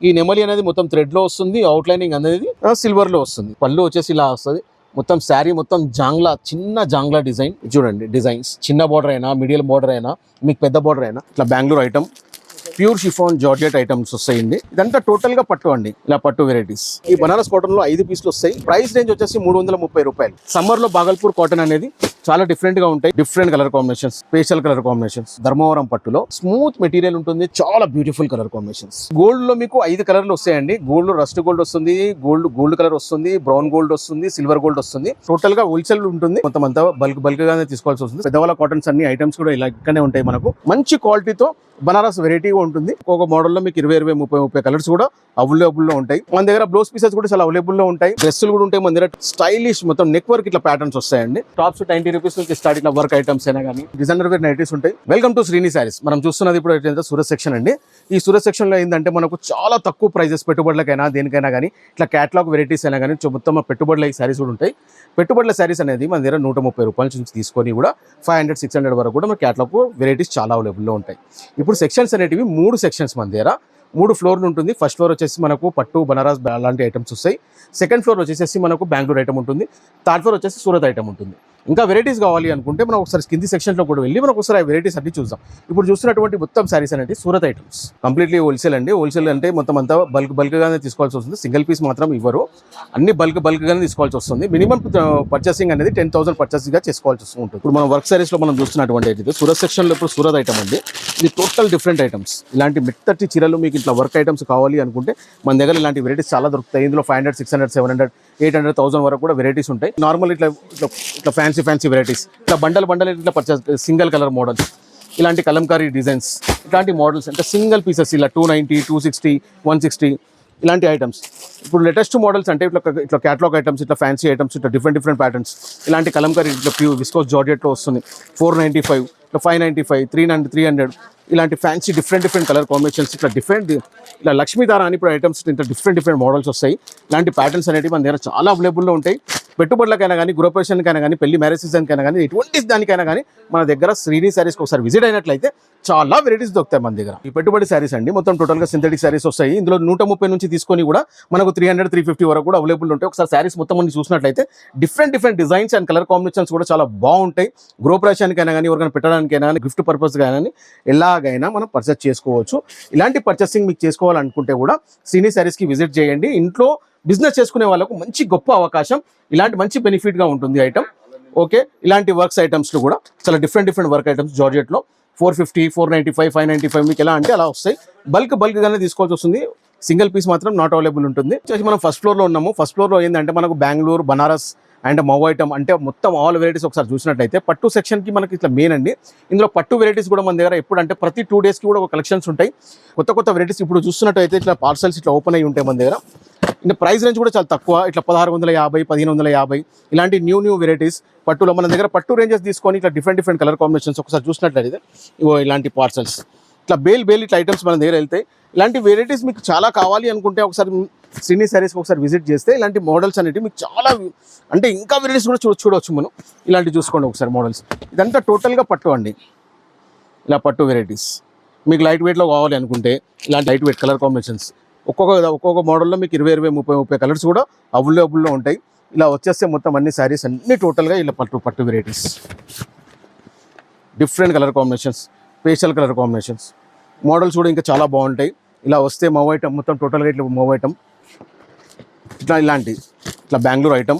ఈ నెమలి అనేది మొత్తం థ్రెడ్ లో వస్తుంది, అవుట్ లైనింగ్ అనేది సిల్వర్ లో వస్తుంది. పళ్ళు వచ్చేసి ఇలా వస్తుంది. మొత్తం శారీ మొత్తం జాంగ్లా, చిన్న జాంగ్లా డిజైన్ చూడండి. డిజైన్స్ చిన్న బార్డర్ అయినా, మీడియం బార్డర్ అయినా, మీకు పెద్ద బార్డర్ అయినా, ఇట్లా Bengaluru item pure chiffon georgette items వస్తాయండి. ఇదంతా టోటల్ గా పట్టు అండి, ఇలా పట్టు వెరైటీస్. ఈ బనారస్ కాటన్ లో 5 పీసులు వస్తాయి. ప్రైస్ రేంజ్ వచ్చేసి 330 రూపాయలు. సమ్మర్ లో బాగల్పూర్ కాటన్ అనేది చాలా డిఫరెంట్ గా ఉంటాయి. Different colour combinations, special colour combinations. Dharmavaram పట్టులో స్మూత్ మెటీరియల్ ఉంటుంది, చాలా బ్యూటిఫుల్ కలర్ కాంబినేషన్స్. గోల్డ్ లో మీకు 5 కలర్లు వస్తాయండి. గోల్డ్ లో రస్ట్ గోల్డ్ వస్తుంది, గోల్డ్ కలర్ వస్తుంది, బ్రౌన్ గోల్డ్ వస్తుంది, సిల్వర్ గోల్డ్ వస్తుంది. టోటల్ గా హోల్సేల్ ఉంటుంది. మొత్తం అంతా బల్క్ గానే తీసుకోవాల్సి వస్తుంది. పెద్దవాళ్ళ కాటన్స్ అన్ని ఐటమ్స్ కూడా ఇలా ఇక్కడనే ఉంటాయి. మనకు మంచి క్వాలిటీతో బనారస్ వెరైటీగా ఉంటుంది. ఒక్కొక్క మోడల్లో మీకు 20, 30 కలర్స్ కూడా అవైలబుల్ లో ఉంటాయి. మన దగ్గర బ్లౌజ్ పీసెస్ కూడా చాలా అవైలబుల్ లో ఉంటాయి. డ్రెస్సులు కూడా ఉంటాయి మన దగ్గర. స్టైలిష్ మొత్తం నెక్ వర్క్ ఇట్లా ప్యాటర్న్స్ వస్తాయండి. టాప్స్ 90 రూపీస్ నుంచి స్టార్ట్ ఇట్లా వర్క్ ఐటమ్స్ అయినా కానీ డిజైనర్ వేర్ నైటీస్ ఉంటాయి. Welcome to Srini saris. మనం చూస్తున్నది ఇప్పుడు ఏంటంటే సూరత్ సెక్షన్ అండి. ఈ సూరత్ సెక్షన్ లో ఏంటంటే మనకు చాలా తక్కువ ప్రైజెస్, పెట్టుబడులకైనా దేనికైనా కానీ ఇట్లా క్యాటలాగ్ వెరైటీస్ అయినా కానీ మొత్తం పెట్టుబడుల శారీస్ కూడా ఉంటాయి. పెట్టుబడుల శారీస్ అనేది మన దగ్గర 130 రూపాయల నుంచి తీసుకొని కూడా 500, 600 వరకు కూడా మన క్యాటలాగ్ వెరైటీస్ చాలా అవైలబుల్లో ఉంటాయి. ఇప్పుడు సెక్షన్స్ అనేటివి 3 సెక్షన్స్ మన దగ్గర 3 ఫ్లోర్లు ఉంటుంది. ఫస్ట్ ఫ్లోర్ వచ్చేసి మనకు పట్టు, బనారస్ అలాంటి ఐటమ్స్ వస్తాయి. సెకండ్ ఫ్లోర్ వచ్చేసి మనకు బెంగళూరు ఐటమ్ ఉంటుంది. థర్డ్ ఫ్లోర్ వచ్చేసి సూరత్ ఐటమ్ ఉంటుంది. ఇంకా వెరైటీస్ కావాలి అనుకుంటే మనం ఒకసారి కింది సెక్షన్లో కూడా వెళ్ళి మనం ఒకసారి ఆ వెరైటీస్ అన్ని చూద్దాం. ఇప్పుడు చూస్తున్నటువంటి మొత్తం శారీస్ అనేది సూరత్ ఐటమ్స్, కంప్లీట్లీ హోల్సేల్ అండి. హోల్సేల్ అంటే మొత్తం అంతా బల్క్గానే తీసుకోవాల్సి వస్తుంది. సింగిల్ పీస్ మాత్రం ఇవ్వరు, అన్ని బల్క్గానే తీసుకోవాల్సి వస్తుంది. మినిమం పర్చేసింగ్ అనేది 10,000 పర్చేసింగ్గా చేసుకోవాల్సి ఉంటుంది. ఇప్పుడు మనం వర్క్ శారీస్లో మనం చూస్తున్నటువంటి సూరత్ సెక్షన్లో ఇప్పుడు సూరత్ ఐటమ్ అండి. ఇది టోటల్ డిఫరెంట్ ఐటమ్స్. ఇలాంటి మెత్తటి చీరలు మీకు ఇట్లా వర్క్ ఐటమ్స్ కావాలి అనుకుంటే మన దగ్గర ఇలాంటి వెరైటీస్ చాలా దొరుకుతాయి. ఇందులో 500, 600, 700, 800, 1000 వరకు కూడా వెరైటీస్ ఉంటాయి. నార్మల్ ఇట్లా ఫ్యాన్సీ వెరైటీస్, ఇట్లా బండల్ ఇట్లా పర్చేస్, సింగిల్ కలర్ మోడల్స్, ఇలాంటి కలంకారీ డిజైన్స్, ఇలాంటి మోడల్స్ అంటే సింగిల్ పీసెస్ ఇలా 290, 260, 160 ఇలాంటి ఐటమ్స్. ఇప్పుడు లేటెస్ట్ మోడల్స్ అంటే ఇట్లా క్యాటలాగ్ ఐటమ్స్, ఇట్లా ఫ్యాన్సీ ఐటమ్స్, ఇట్లా డిఫరెంట్ ప్యాటర్న్స్, ఇలాంటి కలంకారీ ఇట్లా ప్యూర్ విస్కోస్ జార్జెట్లో వస్తుంది. 495, ఇట్లా 595, 300 ఇలాంటి ఫ్యాన్సీ డిఫరెంట్ కలర్ కాంబినేషన్స్, ఇట్లా లక్ష్మీధార అని ఇప్పుడు ఐటమ్స్ ఇంత డిఫరెంట్ మోడల్స్ వస్తాయి. ఇలాంటి ప్యాటర్న్స్ అనేవి మన దగ్గర చాలా అవైలబుల్లో ఉంటాయి. పెట్టుబడులకైనా కానీ, గృహప్రవేశానికైనా కానీ, పెళ్లి మ్యారేజ్ సీజన్కైనా కానీ, ఎటువంటి దానికైనా కానీ మన దగ్గర శ్రీని శారీస్కి ఒకసారి విజిట్ అయినట్లయితే చాలా వెరైటీస్ దొరుకుతాయి మన దగ్గర. ఈ పెట్టుబడి శారీస్ అండి మొత్తం టోటల్గా సింథటిక్ శారీస్ వస్తాయి. ఇందులో 130 నుంచి తీసుకొని కూడా మనకు 300, 350 వరకు కూడా అవైలబుల్ ఉంటాయి. ఒకసారి శారీస్ మొత్తం మనం చూసినట్లయితే different designs and colour combinations కూడా చాలా బాగుంటాయి. గృహప్రవేశానికైనా కానీ, ఎవరికైనా పెట్టడానికైనా కానీ, గిఫ్ట్ పర్పస్ కానీ ఎలాగైనా మనం పర్చేస్ చేసుకోవచ్చు. ఇలాంటి పర్చేసింగ్ మీకు చేసుకోవాలనుకుంటే కూడా శ్రీని శారీస్కి విజిట్ చేయండి. ఇంట్లో బిజినెస్ చేసుకునే వాళ్ళకు మంచి గొప్ప అవకాశం, ఇలాంటి మంచి బెనిఫిట్గా ఉంటుంది ఐటమ్. ఓకే, ఇలాంటి వర్క్స్ ఐటమ్స్లో కూడా చాలా డిఫరెంట్ వర్క్ ఐటమ్స్ జార్జెట్లో 450, 495, 595 మీకు ఎలా అంటే అలా వస్తాయి. బల్క్గానే తీసుకోవాల్సి వస్తుంది. సింగిల్ పీస్ మాత్రం నాట్ అవైలబుల్ ఉంటుంది. మనం ఫస్ట్ ఫ్లోర్లో ఉన్నాము. ఫస్ట్ ఫ్లోర్లో ఏంటంటే మనకు Bengaluru, Banaras and Mau item అంటే మొత్తం ఆల్ వెరైటీస్ ఒకసారి చూసినట్లయితే పట్టు సెక్షన్కి మనకి ఇట్లా మెయిన్ అండి. ఇందులో పట్టు వెరైటీస్ కూడా మన దగ్గర ఎప్పుడు అంటే ప్రతి 2 డేస్కి కూడా ఒక కలెక్షన్స్ ఉంటాయి. కొత్త వెరైటీస్ ఇప్పుడు చూస్తున్నట్టయితే ఇట్లా పార్సల్స్ ఇట్లా ఓపెన్ అయ్యి ఉంటాయి మన దగ్గర. ఇంకా ప్రైస్ రేంజ్ కూడా చాలా తక్కువ, ఇట్లా 1650, 1550 ఇలాంటి న్యూ వెరైటీస్ పట్టులో మన దగ్గర పట్టు రేంజెస్ తీసుకొని ఇట్లా డిఫరెంట్ కలర్ కాంబినేషన్స్ ఒకసారి చూసినట్లయితే ఇలాంటి పార్సల్స్ ఇట్లా బేల్ ఇట్లా ఐటమ్స్ మన దగ్గర వెళ్తాయి. ఇలాంటి వెరైటీస్ మీకు చాలా కావాలి అనుకుంటే ఒకసారి శ్రీని శారీస్కి ఒకసారి విజిట్ చేస్తే ఇలాంటి మోడల్స్ అనేవి మీకు చాలా అంటే ఇంకా వెరైటీస్ కూడా చూడవచ్చు మనం. ఇలాంటి చూసుకోండి ఒకసారి మోడల్స్. ఇదంతా టోటల్గా పట్టు అండి, ఇలా పట్టు వెరైటీస్. మీకు లైట్ వెయిట్లో కావాలి అనుకుంటే ఇలాంటి లైట్ వెయిట్ కలర్ కాంబినేషన్స్ ఒక్కొక్క మోడల్లో మీకు 20, 30 కలర్స్ కూడా అవైలబుల్లో ఉంటాయి. ఇలా వచ్చేస్తే మొత్తం అన్ని శారీస్ అన్ని టోటల్గా ఇలా పట్టు varieties, different colour combinations, special colour combinations, models కూడా ఇంకా చాలా బాగుంటాయి. ఇలా వస్తే మౌ ఐటమ్ మొత్తం టోటల్గా ఇట్లా మౌ ఐటమ్, ఇట్లా Bengaluru item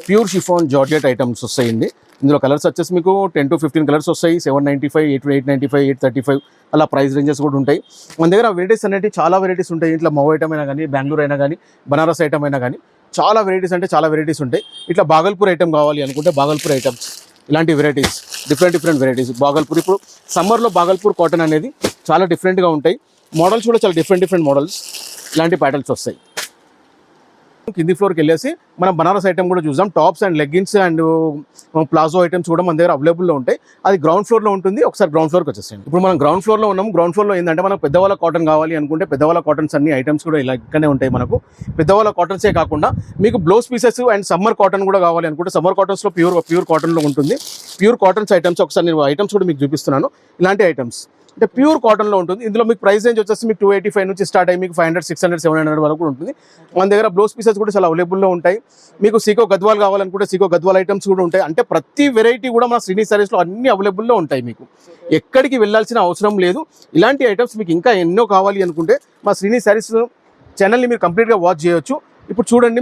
pure chiffon georgette items వస్తాయండి. ఇందులో కలర్స్ వచ్చేసి మీకు 10 to 15 కలర్స్ వస్తాయి. 795, 895, 835 అలా ప్రైస్ రేంజెస్ కూడా ఉంటాయి. మన దగ్గర వెరైటీస్ అనేవి చాలా వెరైటీస్ ఉంటాయి. ఇట్లా మౌ ఐటమ్ అయినా కానీ, బెంగళూరు అయినా కానీ, బనారస్ ఐటమ్ అయినా కానీ చాలా వెరైటీస్ ఉంటాయి. ఇట్లా బాగల్పూర్ ఐటమ్ కావాలి అనుకుంటే బాగల్పూర్ ఐటమ్స్, ఇలాంటి వెరైటీస్ డిఫరెంట్ వెరైటీస్. బాగల్పూర్ ఇప్పుడు సమ్మర్లో బాగల్పూర్ కాటన్ అనేది చాలా డిఫరెంట్గా ఉంటాయి. మోడల్స్ కూడా చాలా డిఫరెంట్ మోడల్స్, ఇలాంటి ప్యాటర్న్స్ వస్తాయి. కింది ఫ్లోర్కి వెళ్ళేసి మనం బనారస్ ఐటమ్ కూడా చూద్దాం. Tops and leggings and palazzo items కూడా మన దగ్గర అవైలబుల్లో ఉంటాయి. అది గ్రౌండ్ ఫ్లోర్లో ఉంటుంది. ఒకసారి గ్రౌండ్ ఫ్లోర్కి వచ్చేసేయండి. ఇప్పుడు మనం గ్రౌండ్ ఫ్లోర్లో ఉన్నాము. గ్రౌండ్ ఫ్లోర్లో ఏంటంటే మనకు పెద్దవాళ్ళ కాటన్ కావాలి అనుకుంటే పెద్దవాళ్ళ కాటన్స్ అన్ని ఐటమ్స్ కూడా ఇలా ఇక్కడనే ఉంటాయి. మనకు పెద్దవాళ్ళ కాటన్సే కాకుండా మీకు blouse pieces and summer cotton కూడా కావాలి అనుకుంటే సమ్మర్ కాటన్స్లో ప్యూర్ కాటన్లో ఉంటుంది. Pure cottons items. ఒకసారి నేను ఐటమ్స్ కూడా మీకు చూపిస్తున్నాను. ఇలాంటి ఐటమ్స్ అంటే ప్యూర్ కాటన్లో ఉంటుంది. ఇందులో మీకు ప్రైస్ రేంజ్ వచ్చేసి మీకు 285 నుంచి స్టార్ట్ అయ్యి మీకు 500, 600, 700 వరకు కూడా ఉంటుంది. మన దగ్గర బ్లౌజ్ పీసెస్ కూడా చాలా అవైలబుల్లో ఉంటాయి. మీకు సీకో గద్వాల్ కావాలనుకుంటే సీకో గద్వాల్ ఐటమ్స్ కూడా ఉంటాయి. అంటే ప్రతి వెరైటీ కూడా మన శ్రీని సారీస్లో అన్ని అవైలబుల్లో ఉంటాయి. మీకు ఎక్కడికి వెళ్ళాల్సిన అవసరం లేదు. ఇలాంటి ఐటమ్స్ మీకు ఇంకా ఎన్నో కావాలి అనుకుంటే మా శ్రీని సారీస్ ఛానల్ని మీరు కంప్లీట్గా వాచ్ చేయొచ్చు. ఇప్పుడు చూడండి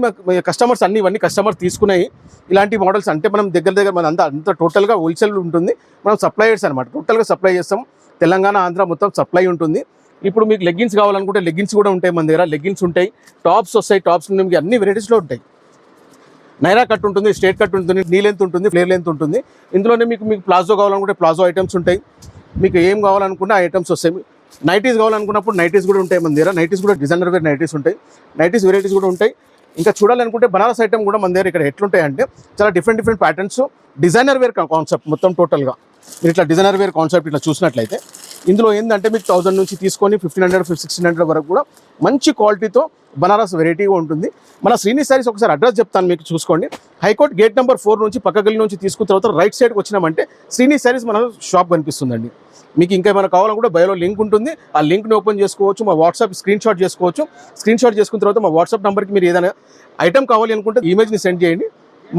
కస్టమర్స్ ఇవన్నీ కస్టమర్స్ తీసుకున్నాయి ఇలాంటి మోడల్స్. అంటే మనం దగ్గర మన అంత టోటల్గా హోల్సేల్ ఉంటుంది. మనం సప్లయర్స్ అనమాట, టోటల్గా సప్లై చేస్తాం. తెలంగాణ, ఆంధ్ర మొత్తం సప్లై ఉంటుంది. ఇప్పుడు మీకు లెగ్గిన్స్ కావాలనుకుంటే లెగ్గిన్స్ కూడా ఉంటాయి మన దగ్గర. లెగ్గిన్స్ ఉంటాయి, టాప్స్ వస్తాయి. టాప్స్ మీకు అన్ని వెరైటీస్లో ఉంటాయి. నైరా కట్ ఉంటుంది, స్ట్రేట్ కట్ ఉంటుంది, నీ లెంత్ ఉంటుంది, ఫ్లేర్ లెంత్ ఉంటుంది. ఇందులోనే మీకు ప్లాజో కావాలనుకుంటే ప్లాజో ఐటమ్స్ ఉంటాయి. మీకు ఏం కావాలనుకుంటే ఆ ఐటమ్స్ వస్తాయి. నైటీస్ కావాలనుకున్నప్పుడు నైటీస్ కూడా ఉంటాయి మన దగ్గర. నైటీస్ కూడా డిజైనర్ వేర్ నైటీస్ ఉంటాయి. నైటీస్ వెరైటీస్ కూడా ఉంటాయి. ఇంకా చూడాలనుకుంటే బనారస్ ఐటమ్ కూడా మన దగ్గర ఇక్కడ ఎట్లుంటాయి అంటే చాలా different patterns, designer wear concept మొత్తం టోటల్గా. మీరు ఇట్లా డిజైనర్ వేర్ కాన్సెప్ట్ ఇట్లా చూసినట్లయితే ఇందులో ఏంటంటే మీకు 1000 నుంచి తీసుకొని 1500, 1600 వరకు కూడా మంచి క్వాలిటీతో బనారస్ వెరైటీగా ఉంటుంది. మన శ్రీని సారీస్ ఒకసారి అడ్రస్ చెప్తాను మీకు, చూసుకోండి. హైకోర్ట్ గేట్ నెంబర్ 4 నుంచి పక్క గల్లి నుంచి తీసుకున్న తర్వాత రైట్ సైడ్కి వచ్చినామంటే శ్రీని సారీస్ మన షాప్ కనిపిస్తుందండి. మీకు ఇంకా ఏమైనా కావాలనుకుంటే బయోలో లింక్ ఉంటుంది. ఆ లింక్ని ఓపెన్ చేసుకోవచ్చు. మా వాట్సాప్ స్క్రీన్ షాట్ చేసుకోవచ్చు. స్క్రీన్ షాట్ చేసుకున్న తర్వాత మా వాట్సాప్ నెంబర్కి మీరు ఏదైనా ఐటమ్ కావాలి అనుకుంటే ఇమేజ్ని సెండ్ చేయండి.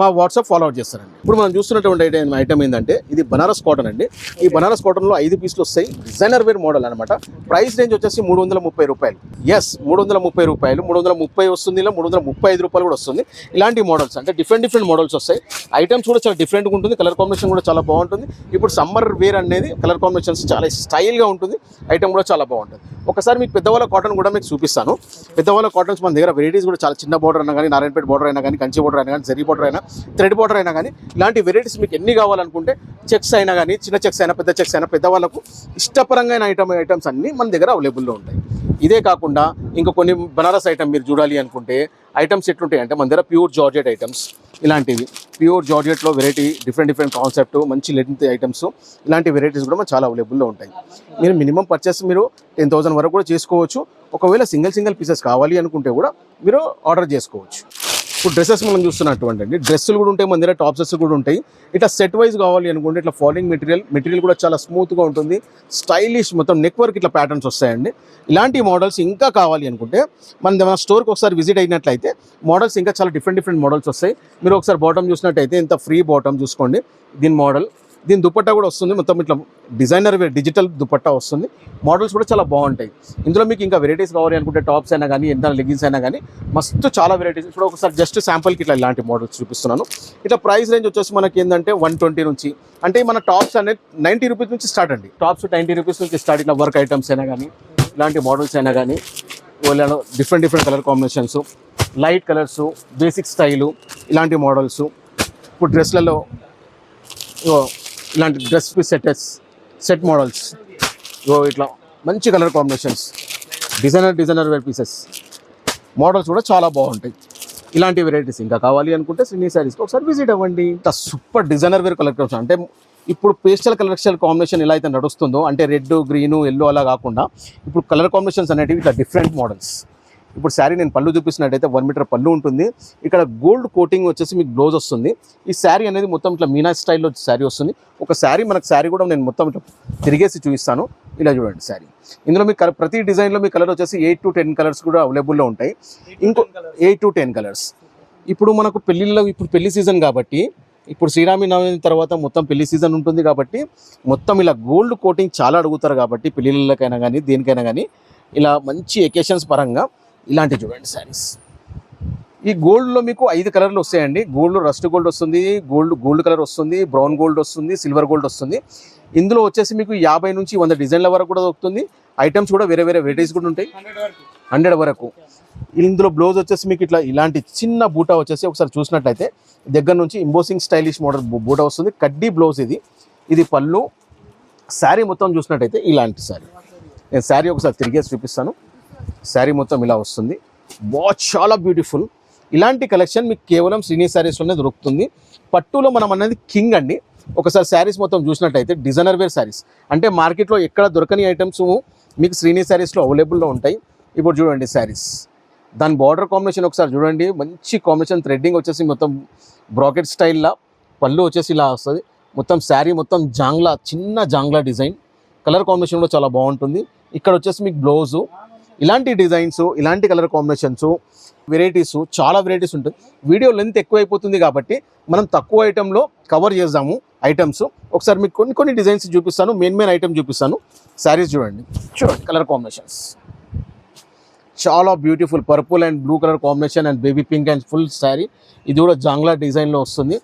మా వాట్సాప్ ఫాలో అవుట్ చేస్తారండి. ఇప్పుడు మనం చూస్తున్నటువంటి ఐటమ్ ఏంటంటే ఇది బనారస్ కాటన్ అండి. ఈ బనారస్ కాటన్లో 5 పీసులు వస్తాయి. డిజైనర్ వేర్ మోడల్ అనమాట. ప్రైస్ రేంజ్ వచ్చేసి 330 రూపాయలు. ఎస్, 330 రూపాయలు. 330 వస్తుంది, ఇలా 335 రూపాయలు కూడా వస్తుంది. ఇలాంటి మోడల్స్ అంటే డిఫరెంట్ మోడల్స్ వస్తాయి. ఐటమ్స్ కూడా చాలా డిఫరెంట్గా ఉంటుంది. కలర్ కాంబినేషన్ కూడా చాలా బాగుంటుంది. ఇప్పుడు సమ్మర్ వేర్ అనేది కలర్ కాంబినేషన్స్ చాలా స్టైల్గా ఉంటుంది. ఐటమ్ కూడా చాలా బాగుంటుంది. ఒకసారి మీకు పెద్దవాళ్ళ కాటన్ కూడా మీకు చూపిస్తాను. పెద్దవాళ్ళ కాటన్స్ మన దగ్గర వెరైటీస్ కూడా చాలా చిన్న బార్డర్ అయినా కానీ, నారాయణపేట బార్డర్ అయినా కానీ, కంచి బార్డర్ అయినా కానీ, జరీ బార్డర్ అయినా, థ్రెడ్ బార్డర్ అయినా కానీ, ఇలాంటి వెరైటీస్ మీకు ఎన్ని కావాలనుకుంటే చెక్స్ అయినా కానీ, చిన్న చెక్స్ అయినా పెద్ద చెక్స్ అయినా, పెద్దవాళ్ళకు ఇష్టపరంగా ఐటమ్స్ అన్నీ మన దగ్గర అవైలబుల్లో ఉంటాయి. ఇదే కాకుండా ఇంకా కొన్ని బనారస్ ఐటమ్ మీరు చూడాలి అనుకుంటే ఐటమ్స్ ఎట్లుంటాయి అంటే మన దగ్గర ప్యూర్ జార్జెట్ ఐటమ్స్. ఇలాంటివి ప్యూర్ జార్జెట్లో వెరైటీ డిఫరెంట్ కాన్సెప్ట్, మంచి లెంత్ ఐటమ్స్, ఇలాంటి వెరైటీస్ కూడా చాలా అవైలబుల్లో ఉంటాయి. మీరు మినిమం పర్చేస్ మీరు 10,000 వరకు కూడా చేసుకోవచ్చు. ఒకవేళ సింగిల్ పీసెస్ కావాలి అనుకుంటే కూడా మీరు ఆర్డర్ చేసుకోవచ్చు. ఇప్పుడు డ్రెస్సెస్ మనం చూస్తున్నటువంటి అండి, డ్రెస్సులు కూడా ఉంటాయి మన దగ్గర, టాప్సెస్ కూడా ఉంటాయి. ఇట్లా సెట్ వైజ్ కావాలి అనుకుంటే ఇట్లా ఫాలింగ్ మెటీరియల్ కూడా చాలా స్మూత్గా ఉంటుంది. స్టైలిష్ మొత్తం నెక్ వర్క్ ఇట్లా ప్యాటర్న్స్ వస్తాయండి. ఇలాంటి మోడల్స్ ఇంకా కావాలి అనుకుంటే మన స్టోర్కి ఒకసారి విజిట్ అయినట్లయితే మోడల్స్ ఇంకా చాలా డిఫరెంట్ మోడల్స్ వస్తాయి. మీరు ఒకసారి బాటమ్ చూసినట్టయితే ఇంత ఫ్రీ బాటమ్ చూసుకోండి. దీని మోడల్, దీని దుపట్టా కూడా వస్తుంది. మొత్తం ఇట్లా డిజైనర్ వేర్ డిజిటల్ దుపట్టా వస్తుంది. మోడల్స్ కూడా చాలా బాగుంటాయి. ఇందులో మీకు ఇంకా వెరైటీస్ కావాలి అనుకుంటే టాప్స్ అయినా కానీ, ఎంత లెగిన్స్ అయినా కానీ మస్తు చాలా వెరైటీస్. ఇప్పుడు ఒకసారి జస్ట్ శాంపుల్కి ఇట్లా ఇలాంటి మోడల్స్ చూపిస్తున్నాను. ఇట్లా ప్రైస్ రేంజ్ వచ్చేసి మనకి ఏంటంటే 120 నుంచి, అంటే మన టాప్స్ అనేది 90 రూపీస్ నుంచి స్టార్ట్ అండి. టాప్స్ 90 రూపీస్ నుంచి స్టార్ట్. ఇట్లా వర్క్ ఐటమ్స్ అయినా కానీ, ఇలాంటి మోడల్స్ అయినా కానీ, వాళ్ళ different colour combinations, light colours, basic style, ఇలాంటి మోడల్స్. ఇప్పుడు డ్రెస్లలో ఇలాంటి డ్రెస్ పీస్ సెట్ మోడల్స్, ఇట్లా మంచి colour combinations, designer wear pieces models కూడా చాలా బాగుంటాయి. ఇలాంటి వెరైటీస్ ఇంకా కావాలి అనుకుంటే శ్రీని సారీస్కి ఒకసారి విజిట్ అవ్వండి. ఇట్లా సూపర్ డిజైనర్ వేర్ కలెక్షన్. అంటే ఇప్పుడు పేస్టల్ కలర్ కాంబినేషన్ ఎలా అయితే నడుస్తుందో, అంటే రెడ్, గ్రీను, ఎల్లో అలా కాకుండా ఇప్పుడు కలర్ కాంబినేషన్స్ అనేటివి ఇట్లా డిఫరెంట్ మోడల్స్. ఇప్పుడు శారీ నేను పళ్ళు చూపిస్తున్నట్టయితే 1 మీటర్ పళ్ళు ఉంటుంది. ఇక్కడ గోల్డ్ కోటింగ్ వచ్చేసి మీకు బ్లౌజ్ వస్తుంది. ఈ శారీ అనేది మొత్తం ఇట్లా మీనా స్టైల్లో శారీ వస్తుంది. ఒక శారీ కూడా నేను మొత్తం ఇట్లా తిరిగేసి చూపిస్తాను. ఇలా చూడండి శారీ. ఇందులో మీకు ప్రతి డిజైన్లో మీ కలర్ వచ్చేసి 8 to 10 కలర్స్ కూడా అవైలబుల్లో ఉంటాయి. ఇంకో 8 to 10 కలర్స్. ఇప్పుడు మనకు ఇప్పుడు పెళ్లి సీజన్ కాబట్టి, ఇప్పుడు శ్రీరామనవమి తర్వాత మొత్తం పెళ్లి సీజన్ ఉంటుంది కాబట్టి మొత్తం ఇలా గోల్డ్ కోటింగ్ చాలా అడుగుతారు కాబట్టి పెళ్ళిళ్ళకైనా కానీ దేనికైనా కానీ ఇలా మంచి ఎకేషన్స్ పరంగా ఇలాంటి చూడండి శారీస్. ఈ గోల్డ్లో మీకు 5 కలర్లు వస్తాయండి. గోల్డ్ రస్ట్ గోల్డ్ వస్తుంది, గోల్డ్ కలర్ వస్తుంది, బ్రౌన్ గోల్డ్ వస్తుంది, సిల్వర్ గోల్డ్ వస్తుంది. ఇందులో వచ్చేసి మీకు 50 నుంచి 100 డిజైన్ల వరకు కూడా దొరుకుతుంది. ఐటమ్స్ కూడా వేరే వెరైటీస్ కూడా ఉంటాయి, 100 వరకు. ఇందులో బ్లౌజ్ వచ్చేసి మీకు ఇలాంటి చిన్న బూటా వచ్చేసి ఒకసారి చూసినట్లయితే దగ్గర నుంచి ఇంబోసింగ్ స్టైలిష్ మోడల్ బూటా వస్తుంది. కడ్డీ బ్లౌజ్ ఇది పళ్ళు. శారీ మొత్తం చూసినట్టయితే ఇలాంటి శారీ. నేను శారీ ఒకసారి తిరిగేసి చూపిస్తాను. శారీ మొత్తం ఇలా వస్తుంది. చాలా బ్యూటిఫుల్. ఇలాంటి కలెక్షన్ మీకు కేవలం శ్రీని శారీస్లోనే దొరుకుతుంది. పట్టులో మనం అనేది కింగ్ అండి. ఒకసారి శారీస్ మొత్తం చూసినట్టయితే డిజైనర్ వేర్ శారీస్, అంటే మార్కెట్లో ఎక్కడ దొరకని ఐటమ్స్ మీకు శ్రీని శారీస్లో అవైలబుల్లో ఉంటాయి. ఇప్పుడు చూడండి శారీస్, దాని బార్డర్ కాంబినేషన్ ఒకసారి చూడండి. మంచి కాంబినేషన్, థ్రెడ్డింగ్ వచ్చేసి మొత్తం బ్రాకెట్ స్టైల్లా, పళ్ళు వచ్చేసి ఇలా వస్తుంది. మొత్తం శారీ మొత్తం జాంగ్లా, చిన్న జాంగ్లా డిజైన్. కలర్ కాంబినేషన్ కూడా చాలా బాగుంటుంది. ఇక్కడ వచ్చేసి మీకు బ్లౌజు, ఇలాంటి డిజైన్స్, ఇలాంటి కలర్ కాంబినేషన్స్, వెరైటీస్, చాలా వెరైటీస్ ఉంటుంది. వీడియో లెంత్ ఎక్కువైపోతుంది కాబట్టి మనం తక్కువ ఐటెంలో కవర్ చేద్దాము ఐటమ్స్. ఒకసారి మీకు కొన్ని డిజైన్స్ చూపిస్తాను, మెయిన్ ఐటమ్ చూపిస్తాను. శారీస్ చూడండి కలర్ కాంబినేషన్స్ చాలా beautiful. Purple and blue colour combination and baby pink and full sari. ఇది కూడా జాంగ్లా డిజైన్లో వస్తుంది.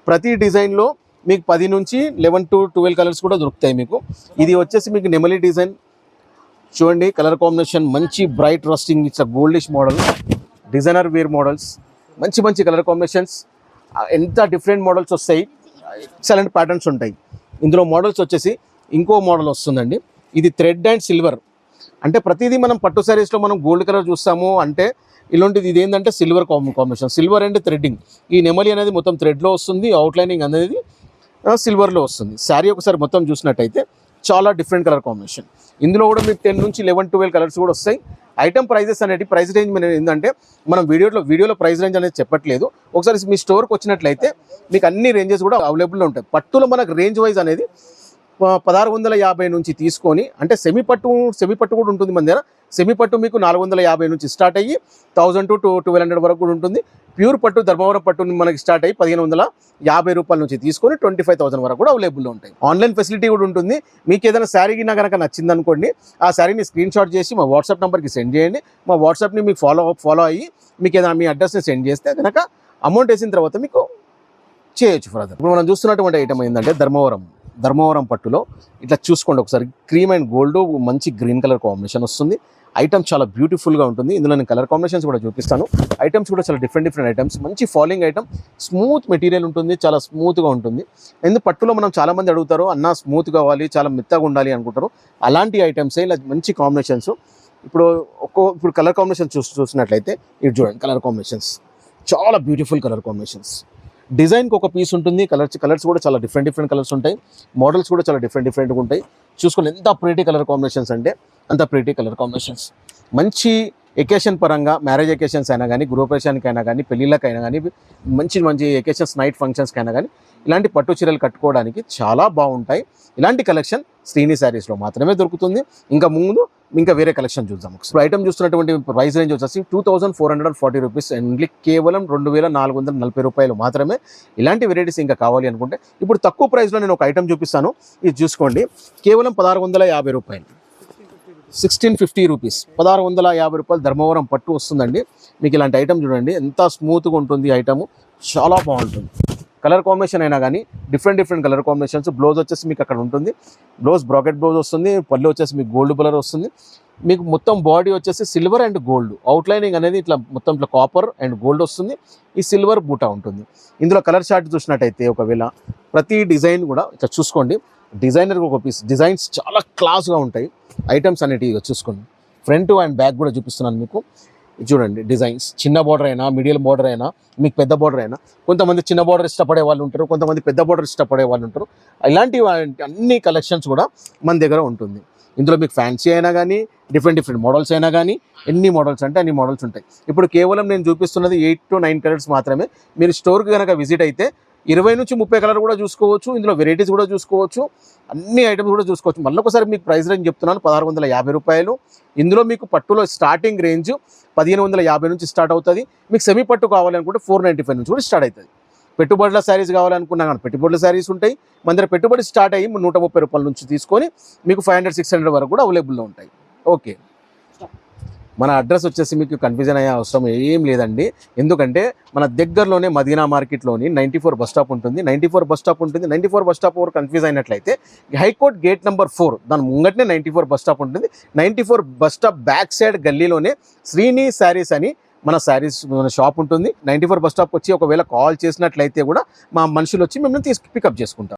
ప్రతి డిజైన్లో మీకు 10 నుంచి 11 to 12 కలర్స్ కూడా దొరుకుతాయి మీకు. ఇది వచ్చేసి మీకు నెమలి డిజైన్ చూడండి. కలర్ కాంబినేషన్ మంచి బ్రైట్ రస్టింగ్, it's goldish model, designer wear models, మంచి కలర్ కాంబినేషన్స్. ఎంత డిఫరెంట్ మోడల్స్ వస్తాయి, ఎక్సలెంట్ ప్యాటర్న్స్ ఉంటాయి. ఇందులో మోడల్స్ వచ్చేసి ఇంకో మోడల్ వస్తుందండి. ఇది థ్రెడ్ అండ్ సిల్వర్. అంటే ప్రతిదీ మనం పట్టు శారీస్లో మనం గోల్డ్ కలర్ చూస్తాము అంటే ఇలాంటిది. ఇది ఏంటంటే silver combination, silver and threading. ఈ నెమలి అనేది మొత్తం థ్రెడ్లో వస్తుంది, అవుట్లైనింగ్ అనేది సిల్వర్లో వస్తుంది. శారీ ఒకసారి మొత్తం చూసినట్టయితే చాలా డిఫరెంట్ కలర్ కాంబినేషన్. ఇందులో కూడా మీకు 10 నుంచి 11, 12 కలర్స్ కూడా వస్తాయి. ఐటమ్ ప్రైజెస్ అనేది ప్రైస్ రేంజ్ ఏంటంటే మనం వీడియోలో ప్రైస్ రేంజ్ అనేది చెప్పట్లేదు. ఒకసారి మీ స్టోర్కి వచ్చినట్లయితే మీకు అన్ని రేంజెస్ కూడా అవైలబుల్లో ఉంటాయి. పట్టులో మనకు రేంజ్ వైజ్ అనేది 1650 నుంచి తీసుకొని, అంటే సెమీ పట్టు కూడా ఉంటుంది మన దగ్గర. సెమీ పట్టు మీకు 450 నుంచి స్టార్ట్ అయ్యి 1000 to 1200 వరకు కూడా ఉంటుంది. ప్యూర్ పట్టు ధర్మవరం పట్టు మనకి స్టార్ట్ అయ్యి 1550 రూపాయల నుంచి తీసుకొని 25,000 వరకు కూడా అవైలబుల్లో ఉంటాయి. ఆన్లైన్ ఫెసిలిటీ కూడా ఉంటుంది. మీకు ఏదైనా శారీ కనుక నచ్చింది అనుకోండి, ఆ శారీని స్క్రీన్ షాట్ చేసి మా వాట్సాప్ నెంబర్కి సెండ్ చేయండి. మా వాట్సాప్ని మీకు ఫాలో అయ్యి మీకు ఏదైనా మీ అడ్రస్ని సెండ్ చేస్తే కనుక అమౌంట్ వేసిన తర్వాత మీకు చేయొచ్చు ఫర్దర్. ఇప్పుడు మనం చూస్తున్నటువంటి ఐటమ్ ఏంటంటే ధర్మవరం పట్టులో ఇట్లా చూసుకోండి ఒకసారి. క్రీమ్ అండ్ గోల్డ్ మంచి గ్రీన్ కలర్ కాంబినేషన్ వస్తుంది. ఐటమ్ చాలా బ్యూటిఫుల్గా ఉంటుంది. ఇందులో నేను కలర్ కాంబినేషన్స్ కూడా చూపిస్తాను. ఐటమ్స్ కూడా చాలా డిఫరెంట్ ఐటమ్స్, మంచి ఫాలింగ్ ఐటమ్, స్మూత్ మెటీరియల్ ఉంటుంది, చాలా స్మూత్గా ఉంటుంది. ఎందుకు పట్టులో మనం చాలామంది అడుగుతారు, అన్న స్మూత్ కావాలి, చాలా మెత్తగా ఉండాలి అనుకుంటారు. అలాంటి ఐటమ్సే ఇలా మంచి కాంబినేషన్స్. ఇప్పుడు కలర్ కాంబినేషన్ చూసినట్లయితే ఇది చూడండి. కలర్ కాంబినేషన్స్ చాలా బ్యూటిఫుల్ కలర్ కాంబినేషన్స్. డిజైన్కి ఒక పీస్ ఉంటుంది. కలర్స్ కూడా చాలా డిఫరెంట్ కలర్స్ ఉంటాయి. మోడల్స్ కూడా చాలా డిఫరెంట్గా ఉంటాయి. చూసుకొని ఎంత ప్రీటీ కలర్ కాంబినేషన్స్ అంటే అంత ప్రీటీ కలర్ కాంబినేషన్స్. మంచి ఎకేషన్ పరంగా, మ్యారేజ్ ఎకేషన్స్ అయినా కానీ, గృహప్రవేశానికి అయినా కానీ, పెళ్ళిళ్ళకైనా కానీ, మంచి ఎకేషన్స్, నైట్ ఫంక్షన్స్కి అయినా కానీ ఇలాంటి పట్టు చీరలు కట్టుకోవడానికి చాలా బాగుంటాయి. ఇలాంటి కలెక్షన్ శ్రీని శారీస్లో మాత్రమే దొరుకుతుంది. ఇంకా వేరే కలెక్షన్ చూద్దాం. ఇప్పుడు ఐటమ్ చూస్తున్నటువంటి ప్రైస్ రేంజ్ వచ్చేసి 2440 రూపీస్ ఓన్లీ, కేవలం 2440 రూపాయలు మాత్రమే. ఇలాంటి వెరైటీస్ ఇంకా కావాలి అనుకుంటే ఇప్పుడు తక్కువ ప్రైస్లో నేను ఒక ఐటమ్ చూపిస్తాను. ఇది చూసుకోండి. కేవలం 1650 రూపాయలు, 1650 రూపీస్, 1650 రూపాయలు ధర్మవరం పట్టు వస్తుందండి. మీకు ఇలాంటి ఐటమ్ చూడండి ఎంత స్మూత్గా ఉంటుంది. ఐటమ్ చాలా బాగుంటుంది. కలర్ కాంబినేషన్ అయినా కానీ డిఫరెంట్ కలర్ కాంబినేషన్స్. బ్లౌజ్ వచ్చేసి మీకు అక్కడ ఉంటుంది. బ్రాకెట్ బ్లౌజ్ వస్తుంది. పళ్ళు వచ్చేసి మీకు గోల్డ్ కలర్ వస్తుంది. మీకు మొత్తం బాడీ వచ్చేసి సిల్వర్ అండ్ గోల్డ్, అవుట్లైనింగ్ అనేది మొత్తం ఇట్లా కాపర్ అండ్ గోల్డ్ వస్తుంది. ఈ సిల్వర్ బూటా ఉంటుంది. ఇందులో కలర్ చార్ట్ చూసినట్టయితే ఒకవేళ ప్రతి డిజైన్ కూడా ఇట్లా చూసుకోండి. డిజైనర్ ఒక పీస్, డిజైన్స్ చాలా క్లాస్గా ఉంటాయి. ఐటమ్స్ అనేటివి చూసుకోండి. ఫ్రంట్ అండ్ బ్యాక్ కూడా చూపిస్తున్నాను మీకు. చూడండి డిజైన్స్, చిన్న బార్డర్ అయినా, మీడియం బార్డర్ అయినా, మీకు పెద్ద బార్డర్ అయినా. కొంతమంది చిన్న బార్డర్ ఇష్టపడే వాళ్ళు ఉంటారు, కొంతమంది పెద్ద బార్డర్ ఇష్టపడే వాళ్ళు ఉంటారు. ఇలాంటి అన్ని కలెక్షన్స్ కూడా మన దగ్గర ఉంటుంది. ఇందులో మీకు ఫ్యాన్సీ అయినా కానీ, డిఫరెంట్ మోడల్స్ అయినా కానీ, ఎన్ని మోడల్స్ అంటే అన్ని మోడల్స్ ఉంటాయి. ఇప్పుడు కేవలం నేను చూపిస్తున్నది 8 to 9 కలర్స్ మాత్రమే. మీరు స్టోర్కి కనుక విజిట్ అయితే 20 నుంచి 30 కలర్ కూడా చూసుకోవచ్చు. ఇందులో వెరైటీస్ కూడా చూసుకోవచ్చు, అన్ని ఐటమ్స్ కూడా చూసుకోవచ్చు. మళ్ళీ ఒకసారి మీకు ప్రైస్ రేంజ్ చెప్తున్నాను, 1650 రూపాయలు. ఇందులో మీకు పట్టులో స్టార్టింగ్ రేంజ్ 1550 నుంచి స్టార్ట్ అవుతుంది. మీకు సెమీ పట్టు కావాలనుకుంటే 495 నుంచి కూడా స్టార్ట్ అవుతుంది. పెట్టుబడుల శారీస్ కావాలనుకున్నా కానీ పెట్టుబడుల శారీస్ ఉంటాయి. మన దగ్గర పెట్టుబడి స్టార్ట్ అయ్యి 130 రూపాయల నుంచి తీసుకొని మీకు 500-600 వరకు కూడా అవైలబుల్లో ఉంటాయి. ఓకే, మన అడ్రస్ వచ్చేసి మీకు కన్ఫ్యూజన్ అయ్యే అవసరం ఏం లేదండి. ఎందుకంటే మన దగ్గరలోనే మదీనా మార్కెట్లోని 94 బస్ స్టాప్ ఉంటుంది. 94 బస్ స్టాప్ ఓవర్ కన్ఫ్యూజ్ అయినట్లయితే హైకోర్ట్ గేట్ నెంబర్ 4 దాని ముంగటనే 94 బస్ స్టాప్ ఉంటుంది. 94 బస్ స్టాప్ బ్యాక్ సైడ్ గల్లీలోనే శ్రీని శారీస్ అని మన షాప్ ఉంటుంది. 94 బస్ స్టాప్ వచ్చి ఒకవేళ కాల్ చేసినట్లయితే కూడా మా మనుషులు వచ్చి మిమ్మల్ని పికప్ చేసుకుంటారు.